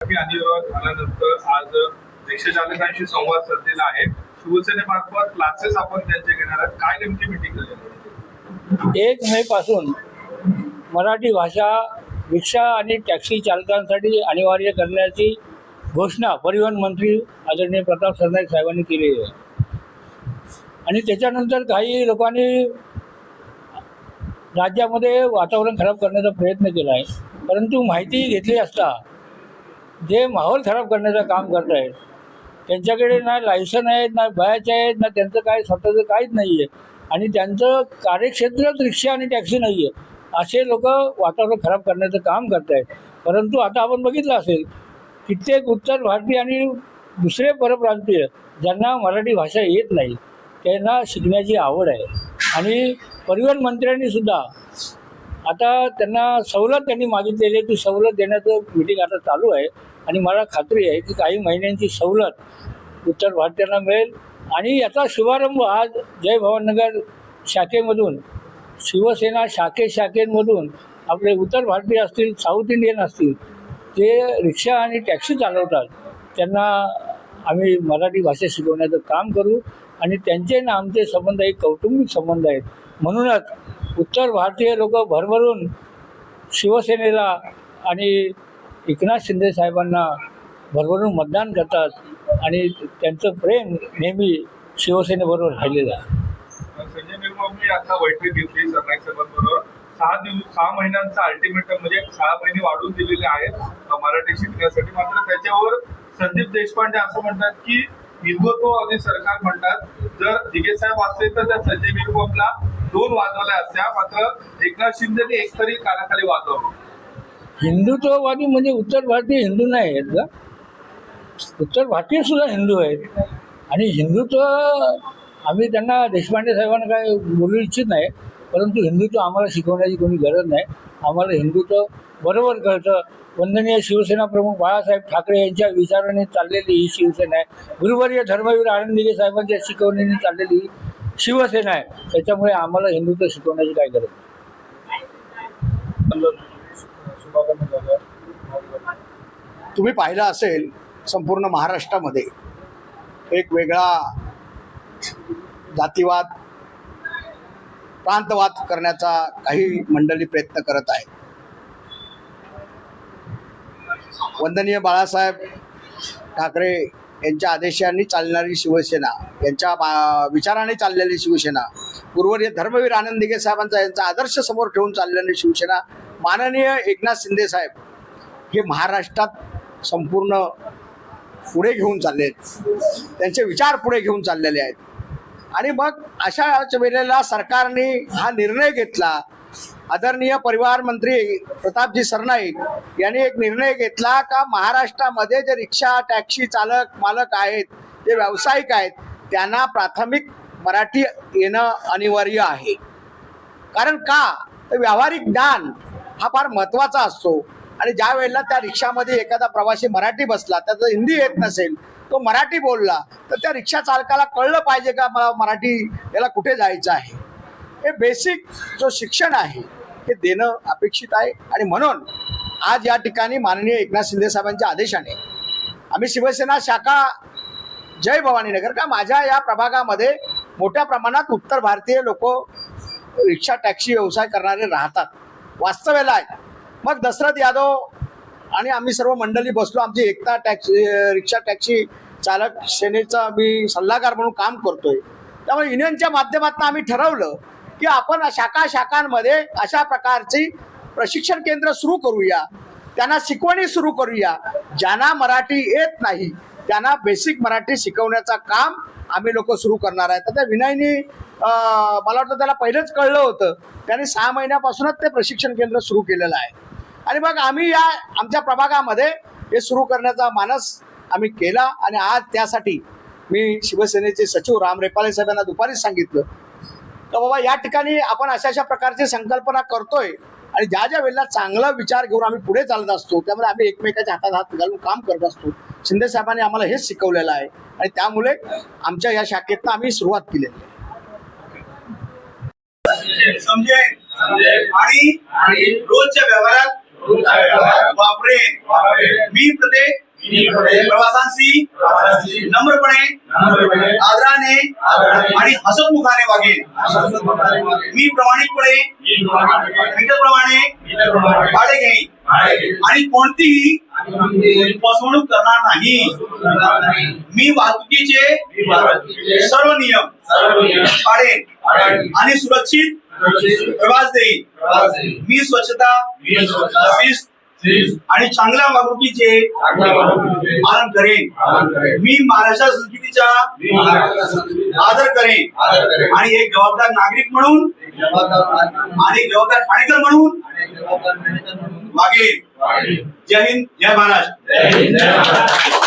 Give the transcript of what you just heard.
मराठी आणि विरोध झाल्यानंतर आज रिक्षा चालकांशी संवाद साधलेला आहे. शिवसेनेमार्फत क्लासेस आपण त्यांचे घेणार आहात. काय नेमकी मीटिंग झाली? 1 मे पासून मराठी भाषा रिक्षा आणि टॅक्सी चालकांसाठी अनिवार्य करण्याची घोषणा परिवहन मंत्री आदरणीय प्रताप सरनाईक साहेबांनी केली आहे. आणि त्याच्यानंतर काही लोकांनी राज्यामध्ये वातावरण खराब करण्याचा प्रयत्न केला आहे. परंतु माहिती घेतली असता जे माहोल खराब करण्याचं काम करत आहेत त्यांच्याकडे ना लायसन आहेत, ना बॅच आहेत, ना त्यांचं काय स्वतःचं काहीच नाही आहे. आणि त्यांचं कार्यक्षेत्रच रिक्षा आणि टॅक्सी नाही आहे. असे लोक वातावरण खराब करण्याचं काम करत आहेत. परंतु आता आपण बघितलं असेल कित्येक उत्तर भारतीय आणि दुसरे परप्रांतीय ज्यांना मराठी भाषा येत नाही त्यांना शिकण्याची आवड आहे. आणि परिवहन मंत्र्यांनी सुद्धा आता त्यांना सवलत त्यांनी मागितलेली आहे. ती सवलत देण्याचं मीटिंग आता चालू आहे. आणि मला खात्री आहे की काही महिन्यांची सवलत उत्तर भारतीयांना मिळेल. आणि याचा शुभारंभ आज जय भवानीनगर शाखेमधून शिवसेना शाखेमधून आपले उत्तर भारतीय असतील, साऊथ इंडियन असतील, जे रिक्षा आणि टॅक्सी चालवतात त्यांना आम्ही मराठी भाषा शिकवण्याचं काम करू. आणि त्यांचे ना आमचे संबंध एक कौटुंबिक संबंध आहेत. म्हणूनच उत्तर भारतीय लोक भरभरून शिवसेनेला आणि एकनाथ शिंदे साहेबांना भरभरून मतदान करतात. आणि त्यांचं प्रेम नेहमी शिवसेनेबरोबर राहिलेलं आहे. संजय मेहबूबांनी आता बैठक घेतली सरनाईक साहेबांबरोबर. 6 महिन्यांचा अल्टिमेटम म्हणजे 6 महिने वाढवून दिलेले आहेत मराठी शिकण्यासाठी. मात्र त्याच्यावर संदीप देशपांडे असं म्हणतात की हिंदुत्ववादी सरकार म्हणतात. जर दिघे साहेब असते तर त्या संजय मेहबूबला 2 वाजवल्या असत्या. मात्र एकनाथ शिंदेने एक तरी कानाखाली वाजवलं. हिंदुत्ववादी म्हणजे उत्तर भारतीय हिंदू नाही आहेत का? उत्तर भारतीय सुद्धा हिंदू आहेत. आणि हिंदुत्व आम्ही त्यांना देशपांडे साहेबांना काय बोलू इच्छित नाही. परंतु हिंदुत्व आम्हाला शिकवण्याची कोणी गरज नाही. आम्हाला हिंदुत्व बरोबर कळतं. वंदनीय शिवसेना प्रमुख बाळासाहेब ठाकरे यांच्या विचाराने चाललेली ही शिवसेना आहे. गुरुवर्य धर्मवीर आनंद दिघे साहेबांच्या शिकवणीने चाललेली ही शिवसेना आहे. त्याच्यामुळे आम्हाला हिंदुत्व शिकवण्याची काय गरज नाही. तुम्ही पाहिलं असेल संपूर्ण महाराष्ट्रामध्ये एक वेगळा जातीवाद, प्रांतवाद करण्याचा काही मंडळी प्रयत्न करत आहेत. वंदनीय बाळासाहेब ठाकरे यांच्या आदेशांनी चालणारी शिवसेना, यांच्या विचाराने चाललेली शिवसेना, गुरुवर्य धर्मवीर आनंद दिघे साहेबांचा यांचा आदर्श समोर ठेवून चाललेली शिवसेना, माननीय एकनाथ शिंदे साहेब हे महाराष्ट्रात संपूर्ण पुढे घेऊन चालले आहेत. त्यांचे विचार पुढे घेऊन चाललेले आहेत. आणि मग अशाच वेळेला सरकारने हा निर्णय घेतला. आदरणीय परिवहन मंत्री प्रतापजी सरनाईक यांनी एक निर्णय घेतला का महाराष्ट्रामध्ये जे रिक्षा टॅक्सी चालक मालक आहेत, जे व्यावसायिक आहेत, त्यांना प्राथमिक मराठी येणं अनिवार्य आहे. कारण का तर व्यावहारिक ज्ञान हा फार महत्त्वाचा असतो. आणि ज्या वेळेला त्या रिक्षामध्ये एखादा प्रवासी मराठी बसला, त्याचं हिंदी येत नसेल, तो मराठी बोलला, तर त्या रिक्षा चालकाला कळलं पाहिजे का मला मराठी याला कुठे जायचं आहे. हे बेसिक जो शिक्षण आहे हे देणं अपेक्षित आहे. आणि म्हणून आज या ठिकाणी माननीय एकनाथ शिंदे साहेबांच्या आदेशाने आम्ही शिवसेना शाखा जय भवानीनगर का माझ्या या प्रभागामध्ये मोठ्या प्रमाणात उत्तर भारतीय लोक रिक्षा टॅक्सी व्यवसाय करणारे राहतात, वास्तव्याला आहेत. मग दशरथ यादव आणि आम्ही सर्व मंडळी बसलो. आमची एकता रिक्षा टॅक्सी चालक सेनेचा मी सल्लागार म्हणून काम करतोय. त्यामुळे युनियनच्या माध्यमातून आम्ही ठरवलं की आपण शाखांमध्ये अशा प्रकारची प्रशिक्षण केंद्र सुरू करूया, त्यांना शिकवणी सुरू करूया. ज्यांना मराठी येत नाही त्यांना बेसिक मराठी शिकवण्याचं काम आम्ही लोक सुरू करणार आहेत. तर त्या विनयनी मला वाटतं त्याला पहिलेच कळलं होतं. त्याने 6 महिन्यापासूनच ते प्रशिक्षण केंद्र सुरू केलेलं आहे. आणि मग आम्ही या आमच्या प्रभागामध्ये हे सुरू करण्याचा मानस आम्ही केला. आणि आज त्यासाठी मी शिवसेनेचे सचिव राम रेपाले साहेबांना दुपारीच सांगितलं तर बाबा या ठिकाणी आपण अशा प्रकारची संकल्पना करतोय. आणि ज्या ज्या वेळेला चांगला विचार घेऊन आम्ही पुढे चालत असतो त्यामुळे आम्ही एकमेकाच्या हातात हात घालून काम करत असतो. शिंदे साहेबांनी आम्हाला हेच शिकवलेलं आहे. आणि त्यामुळे आमच्या या शाखेतनं आम्ही सुरुवात केलेली आहे. समजेल आणि रोजच्या व्यवहारात वापरेन. मी प्रत्येक प्रवासांशी नम्रपणे, आदराने आणि हसतमुखाने वागेन. मी प्रामाणिकपणे मीटरप्रमाणे भाडे घेईन आणि कोणतीही फसवणूक करणार नाही. मी वाहतुकीचे सर्व नियम पाळेन आणि सुरक्षित प्रवास देईन. मी स्वच्छता, शिस्त आणि चांगल्या वागणुकीचे पालन करेन. मी महाराष्ट्र संस्कृतीचा आदर करेन आणि एक जबाबदार नागरिक म्हणून आणि जबाबदार ठाणेकर म्हणून वागेन. जय हिंद, जय महाराष्ट्र.